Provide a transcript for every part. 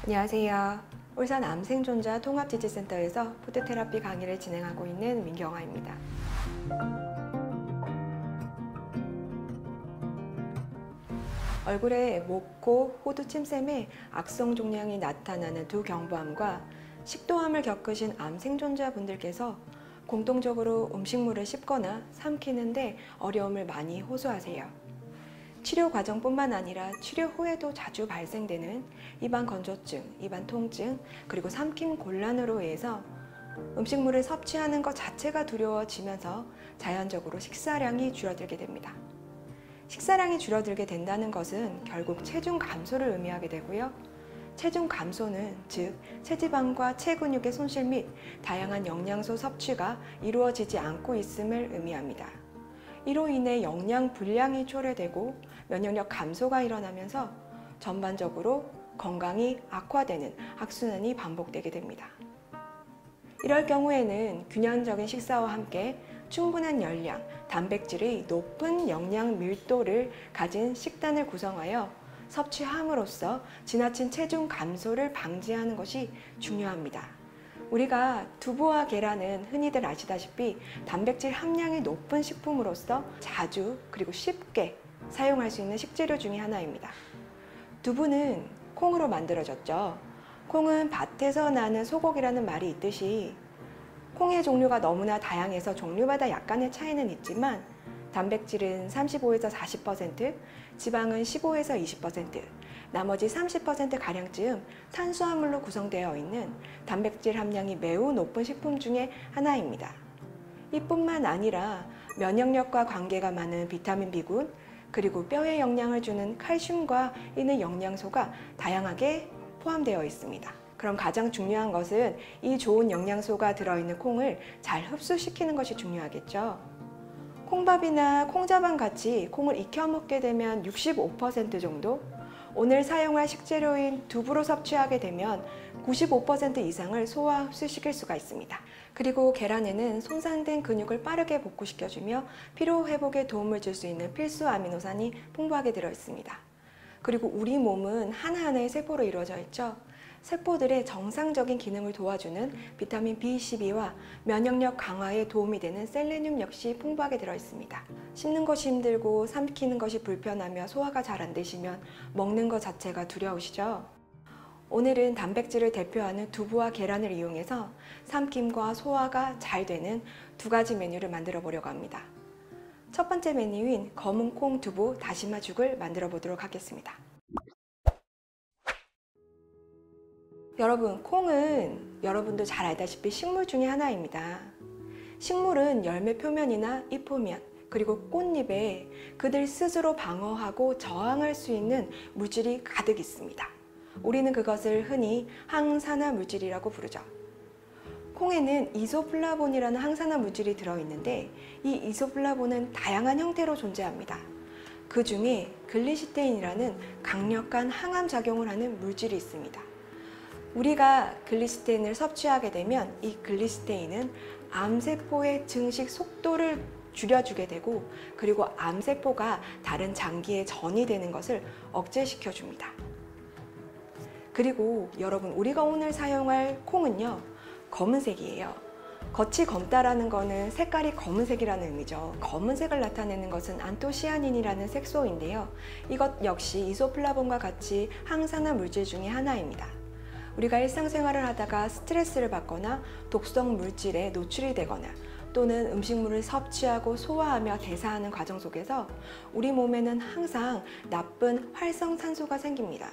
안녕하세요. 울산 암생존자 통합지질센터에서 푸드테라피 강의를 진행하고 있는 민경아입니다. 얼굴에 목, 코, 호두 침샘에 악성 종양이 나타나는 두 경부암과 식도암을 겪으신 암생존자분들께서 공통적으로 음식물을 씹거나 삼키는데 어려움을 많이 호소하세요. 치료 과정뿐만 아니라 치료 후에도 자주 발생되는 입안 건조증, 입안 통증, 그리고 삼킴 곤란으로 인해서 음식물을 섭취하는 것 자체가 두려워지면서 자연적으로 식사량이 줄어들게 됩니다. 식사량이 줄어들게 된다는 것은 결국 체중 감소를 의미하게 되고요. 체중 감소는 즉 체지방과 체근육의 손실 및 다양한 영양소 섭취가 이루어지지 않고 있음을 의미합니다. 이로 인해 영양 불량이 초래되고 면역력 감소가 일어나면서 전반적으로 건강이 악화되는 악순환이 반복되게 됩니다. 이럴 경우에는 균형적인 식사와 함께 충분한 열량, 단백질의 높은 영양 밀도를 가진 식단을 구성하여 섭취함으로써 지나친 체중 감소를 방지하는 것이 중요합니다. 우리가 두부와 계란은 흔히들 아시다시피 단백질 함량이 높은 식품으로서 자주 그리고 쉽게 사용할 수 있는 식재료 중에 하나입니다. 두부는 콩으로 만들어졌죠. 콩은 밭에서 나는 소고기라는 말이 있듯이 콩의 종류가 너무나 다양해서 종류마다 약간의 차이는 있지만 단백질은 35에서 40%, 지방은 15에서 20%, 나머지 30%가량쯤 탄수화물로 구성되어 있는 단백질 함량이 매우 높은 식품 중에 하나입니다. 이뿐만 아니라 면역력과 관계가 많은 비타민 B군, 그리고 뼈에 영양을 주는 칼슘과 있는 영양소가 다양하게 포함되어 있습니다. 그럼 가장 중요한 것은 이 좋은 영양소가 들어있는 콩을 잘 흡수시키는 것이 중요하겠죠. 콩밥이나 콩자반 같이 콩을 익혀 먹게 되면 65% 정도, 오늘 사용할 식재료인 두부로 섭취하게 되면 95% 이상을 소화 흡수시킬 수가 있습니다. 그리고 계란에는 손상된 근육을 빠르게 복구시켜주며 피로 회복에 도움을 줄 수 있는 필수 아미노산이 풍부하게 들어있습니다. 그리고 우리 몸은 하나하나의 세포로 이루어져 있죠. 세포들의 정상적인 기능을 도와주는 비타민 B12와 면역력 강화에 도움이 되는 셀레늄 역시 풍부하게 들어있습니다. 씹는 것이 힘들고 삼키는 것이 불편하며 소화가 잘 안 되시면 먹는 것 자체가 두려우시죠? 오늘은 단백질을 대표하는 두부와 계란을 이용해서 삼킴과 소화가 잘 되는 두 가지 메뉴를 만들어 보려고 합니다. 첫 번째 메뉴인 검은 콩 두부 다시마 죽을 만들어 보도록 하겠습니다. 여러분, 콩은 여러분도 잘 알다시피 식물 중에 하나입니다. 식물은 열매 표면이나 잎 표면, 그리고 꽃잎에 그들 스스로 방어하고 저항할 수 있는 물질이 가득 있습니다. 우리는 그것을 흔히 항산화 물질이라고 부르죠. 콩에는 이소플라본이라는 항산화 물질이 들어있는데 이 이소플라본은 다양한 형태로 존재합니다. 그 중에 글리시테인이라는 강력한 항암 작용을 하는 물질이 있습니다. 우리가 글리시테인을 섭취하게 되면 이 글리시테인은 암세포의 증식 속도를 줄여주게 되고, 그리고 암세포가 다른 장기에 전이되는 것을 억제시켜 줍니다. 그리고 여러분, 우리가 오늘 사용할 콩은요, 검은색이에요. 겉이 검다라는 거는 색깔이 검은색이라는 의미죠. 검은색을 나타내는 것은 안토시아닌이라는 색소인데요. 이것 역시 이소플라본과 같이 항산화 물질 중에 하나입니다. 우리가 일상생활을 하다가 스트레스를 받거나 독성 물질에 노출이 되거나 또는 음식물을 섭취하고 소화하며 대사하는 과정 속에서 우리 몸에는 항상 나쁜 활성산소가 생깁니다.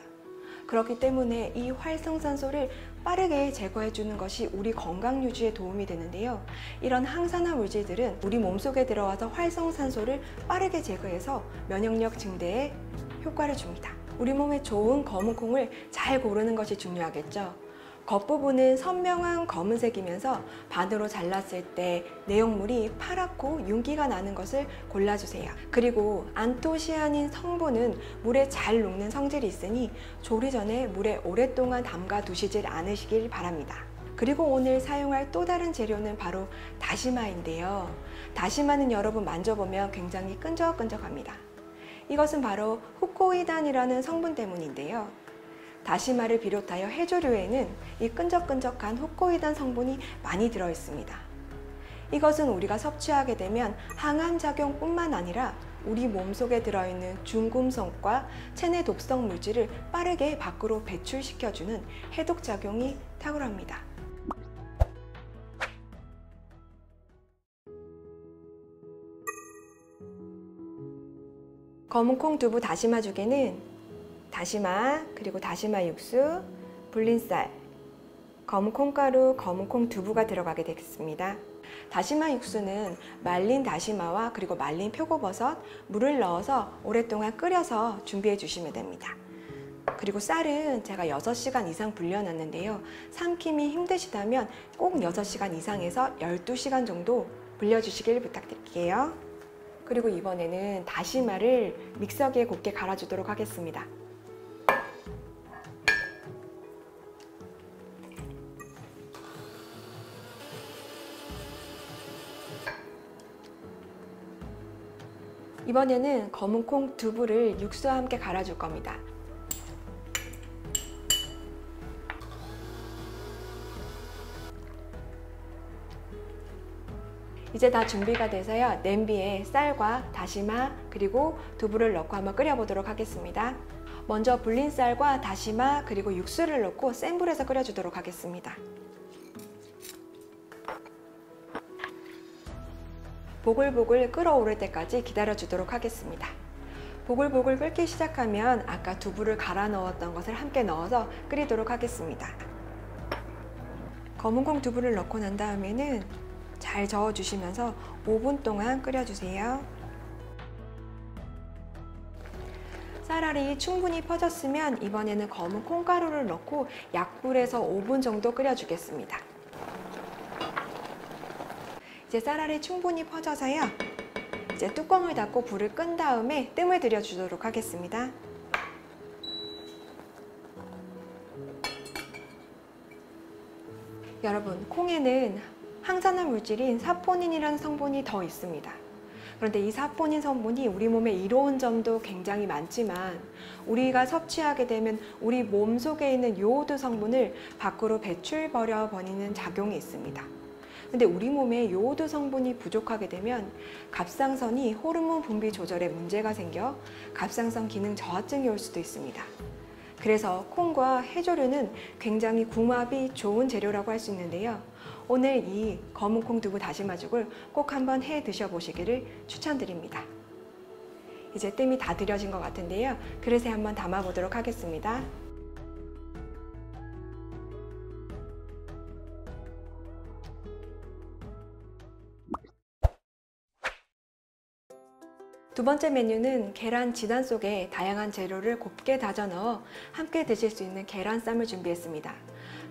그렇기 때문에 이 활성산소를 빠르게 제거해 주는 것이 우리 건강 유지에 도움이 되는데요. 이런 항산화 물질들은 우리 몸속에 들어와서 활성산소를 빠르게 제거해서 면역력 증대에 효과를 줍니다. 우리 몸에 좋은 검은 콩을 잘 고르는 것이 중요하겠죠. 겉부분은 선명한 검은색이면서 반으로 잘랐을 때 내용물이 파랗고 윤기가 나는 것을 골라주세요. 그리고 안토시아닌 성분은 물에 잘 녹는 성질이 있으니 조리 전에 물에 오랫동안 담가 두시질 않으시길 바랍니다. 그리고 오늘 사용할 또 다른 재료는 바로 다시마인데요. 다시마는 여러분 만져보면 굉장히 끈적끈적합니다. 이것은 바로 후코이단이라는 성분 때문인데요. 다시마를 비롯하여 해조류에는 이 끈적끈적한 후코이단 성분이 많이 들어 있습니다. 이것은 우리가 섭취하게 되면 항암 작용뿐만 아니라 우리 몸속에 들어있는 중금속과 체내 독성 물질을 빠르게 밖으로 배출시켜주는 해독 작용이 탁월합니다. 검은콩 두부 다시마죽에는 다시마, 그리고 다시마 육수, 불린쌀, 검은 콩가루, 검은 콩 두부가 들어가게 되겠습니다. 다시마 육수는 말린 다시마와 그리고 말린 표고버섯, 물을 넣어서 오랫동안 끓여서 준비해 주시면 됩니다. 그리고 쌀은 제가 6시간 이상 불려놨는데요. 삼킴이 힘드시다면 꼭 6시간 이상에서 12시간 정도 불려주시길 부탁드릴게요. 그리고 이번에는 다시마를 믹서기에 곱게 갈아주도록 하겠습니다. 이번에는 검은 콩 두부를 육수와 함께 갈아줄 겁니다. 이제 다 준비가 돼서요. 냄비에 쌀과 다시마 그리고 두부를 넣고 한번 끓여보도록 하겠습니다. 먼저 불린 쌀과 다시마 그리고 육수를 넣고 센 불에서 끓여주도록 하겠습니다. 보글보글 끓어오를 때까지 기다려주도록 하겠습니다. 보글보글 끓기 시작하면 아까 두부를 갈아 넣었던 것을 함께 넣어서 끓이도록 하겠습니다. 검은콩 두부를 넣고 난 다음에는 잘 저어주시면서 5분 동안 끓여주세요. 쌀알이 충분히 퍼졌으면 이번에는 검은 콩가루를 넣고 약불에서 5분 정도 끓여주겠습니다. 이제 쌀알이 충분히 퍼져서요. 이제 뚜껑을 닫고 불을 끈 다음에 뜸을 들여주도록 하겠습니다. 여러분, 콩에는 항산화 물질인 사포닌이라는 성분이 더 있습니다. 그런데 이 사포닌 성분이 우리 몸에 이로운 점도 굉장히 많지만 우리가 섭취하게 되면 우리 몸 속에 있는 요오드 성분을 밖으로 배출버려 버리는 작용이 있습니다. 근데 우리 몸에 요오드 성분이 부족하게 되면 갑상선이 호르몬 분비 조절에 문제가 생겨 갑상선 기능 저하증이 올 수도 있습니다. 그래서 콩과 해조류는 굉장히 궁합이 좋은 재료라고 할 수 있는데요. 오늘 이 검은콩 두부 다시마죽을 꼭 한번 해 드셔보시기를 추천드립니다. 이제 뜸이 다 들여진 것 같은데요. 그릇에 한번 담아보도록 하겠습니다. 두 번째 메뉴는 계란 지단 속에 다양한 재료를 곱게 다져 넣어 함께 드실 수 있는 계란쌈을 준비했습니다.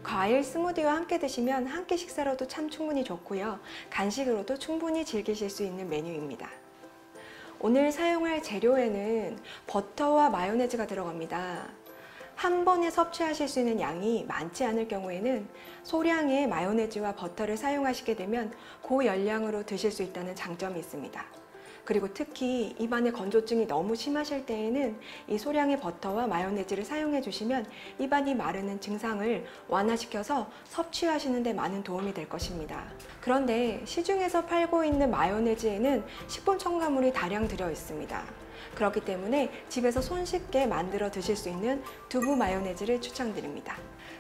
과일 스무디와 함께 드시면 한 끼 식사로도 참 충분히 좋고요. 간식으로도 충분히 즐기실 수 있는 메뉴입니다. 오늘 사용할 재료에는 버터와 마요네즈가 들어갑니다. 한 번에 섭취하실 수 있는 양이 많지 않을 경우에는 소량의 마요네즈와 버터를 사용하시게 되면 고열량으로 드실 수 있다는 장점이 있습니다. 그리고 특히 입안의 건조증이 너무 심하실 때에는 이 소량의 버터와 마요네즈를 사용해 주시면 입안이 마르는 증상을 완화시켜서 섭취하시는 데 많은 도움이 될 것입니다. 그런데 시중에서 팔고 있는 마요네즈에는 식품 첨가물이 다량 들어 있습니다. 그렇기 때문에 집에서 손쉽게 만들어 드실 수 있는 두부 마요네즈를 추천드립니다.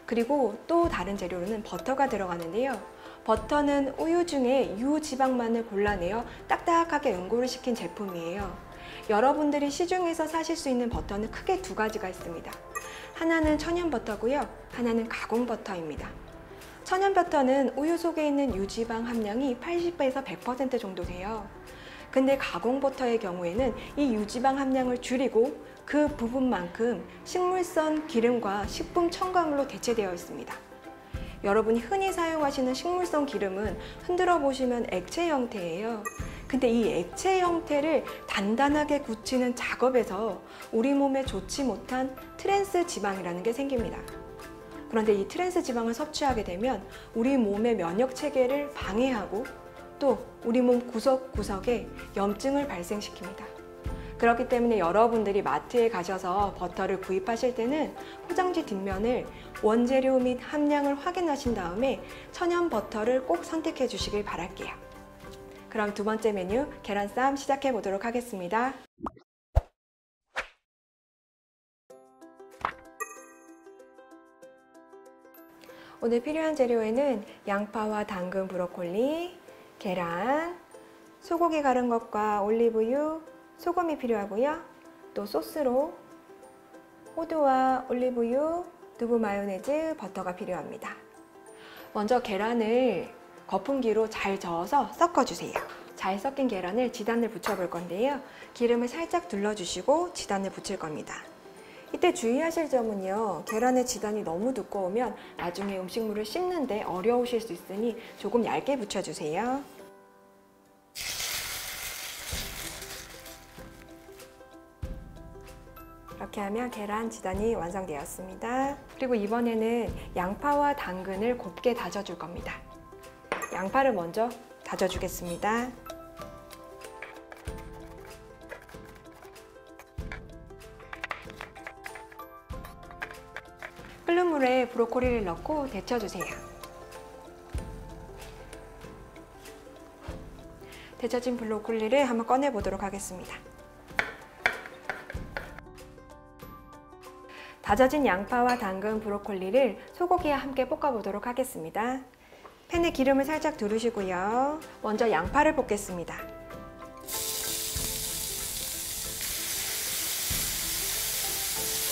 그리고 또 다른 재료로는 버터가 들어가는데요. 버터는 우유 중에 유지방만을 골라내어 딱딱하게 응고를 시킨 제품이에요. 여러분들이 시중에서 사실 수 있는 버터는 크게 두 가지가 있습니다. 하나는 천연 버터고요. 하나는 가공 버터입니다. 천연 버터는 우유 속에 있는 유지방 함량이 80에서 100% 정도 돼요. 근데 가공 버터의 경우에는 이 유지방 함량을 줄이고 그 부분만큼 식물성 기름과 식품 첨가물로 대체되어 있습니다. 여러분이 흔히 사용하시는 식물성 기름은 흔들어 보시면 액체 형태예요. 근데 이 액체 형태를 단단하게 굳히는 작업에서 우리 몸에 좋지 못한 트랜스 지방이라는 게 생깁니다. 그런데 이 트랜스 지방을 섭취하게 되면 우리 몸의 면역 체계를 방해하고 또 우리 몸 구석구석에 염증을 발생시킵니다. 그렇기 때문에 여러분들이 마트에 가셔서 버터를 구입하실 때는 포장지 뒷면을 원재료 및 함량을 확인하신 다음에 천연 버터를 꼭 선택해 주시길 바랄게요. 그럼 두 번째 메뉴 계란쌈 시작해 보도록 하겠습니다. 오늘 필요한 재료에는 양파와 당근, 브로콜리, 계란, 소고기 갈은 것과 올리브유, 소금이 필요하고요. 또 소스로 호두와 올리브유, 두부 마요네즈, 버터가 필요합니다. 먼저 계란을 거품기로 잘 저어서 섞어주세요. 잘 섞인 계란을 지단을 붙여볼 건데요. 기름을 살짝 둘러주시고 지단을 붙일 겁니다. 이때 주의하실 점은요, 계란의 지단이 너무 두꺼우면 나중에 음식물을 씹는데 어려우실 수 있으니 조금 얇게 붙여주세요. 이렇게 하면 계란 지단이 완성되었습니다. 그리고 이번에는 양파와 당근을 곱게 다져줄 겁니다. 양파를 먼저 다져주겠습니다. 끓는 물에 브로콜리를 넣고 데쳐주세요. 데쳐진 브로콜리를 한번 꺼내보도록 하겠습니다. 다져진 양파와 당근, 브로콜리를 소고기와 함께 볶아보도록 하겠습니다. 팬에 기름을 살짝 두르시고요. 먼저 양파를 볶겠습니다.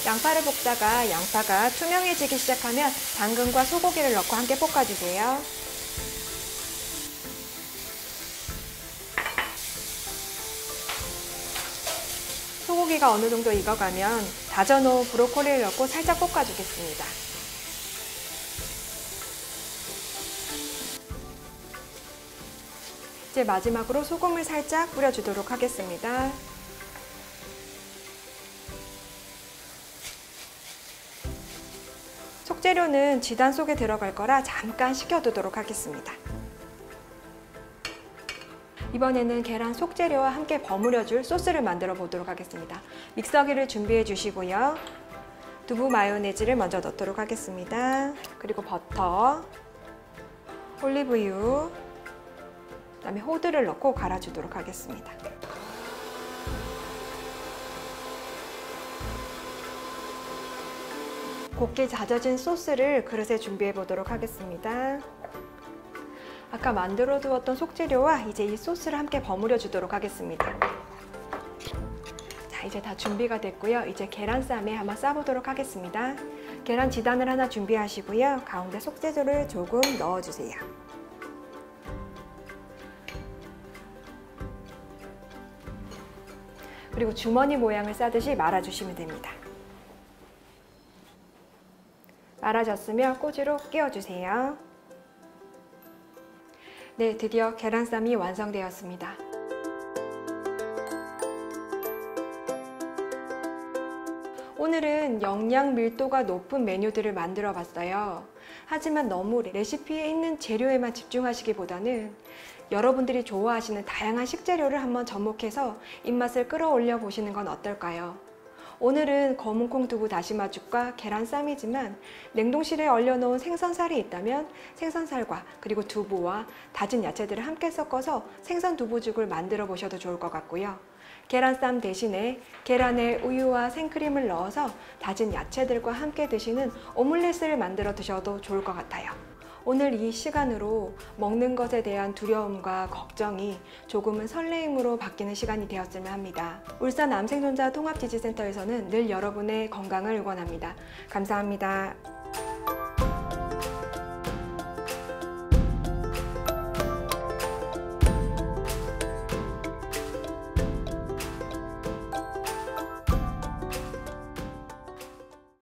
양파를 볶다가 양파가 투명해지기 시작하면 당근과 소고기를 넣고 함께 볶아주세요. 소고기가 어느 정도 익어가면 다져놓은 브로콜리를 넣고 살짝 볶아주겠습니다. 이제 마지막으로 소금을 살짝 뿌려주도록 하겠습니다. 속재료는 지단 속에 들어갈 거라 잠깐 식혀두도록 하겠습니다. 이번에는 계란 속재료와 함께 버무려줄 소스를 만들어 보도록 하겠습니다. 믹서기를 준비해 주시고요. 두부 마요네즈를 먼저 넣도록 하겠습니다. 그리고 버터, 올리브유, 그다음에 호두를 넣고 갈아주도록 하겠습니다. 곱게 다져진 소스를 그릇에 준비해 보도록 하겠습니다. 아까 만들어 두었던 속재료와 이제 이 소스를 함께 버무려 주도록 하겠습니다. 자, 이제 다 준비가 됐고요. 이제 계란쌈에 한번 싸보도록 하겠습니다. 계란 지단을 하나 준비하시고요. 가운데 속재료를 조금 넣어주세요. 그리고 주머니 모양을 싸듯이 말아주시면 됩니다. 말아졌으면 꼬지로 끼워주세요. 네, 드디어 계란쌈이 완성되었습니다. 오늘은 영양 밀도가 높은 메뉴들을 만들어 봤어요. 하지만 너무 레시피에 있는 재료에만 집중하시기보다는 여러분들이 좋아하시는 다양한 식재료를 한번 접목해서 입맛을 끌어올려 보시는 건 어떨까요? 오늘은 검은콩 두부 다시마죽과 계란쌈이지만 냉동실에 얼려놓은 생선살이 있다면 생선살과 그리고 두부와 다진 야채들을 함께 섞어서 생선 두부죽을 만들어 보셔도 좋을 것 같고요. 계란쌈 대신에 계란에 우유와 생크림을 넣어서 다진 야채들과 함께 드시는 오믈렛을 만들어 드셔도 좋을 것 같아요. 오늘 이 시간으로 먹는 것에 대한 두려움과 걱정이 조금은 설레임으로 바뀌는 시간이 되었으면 합니다. 울산 암생존자 통합지지센터에서는 늘 여러분의 건강을 응원합니다. 감사합니다.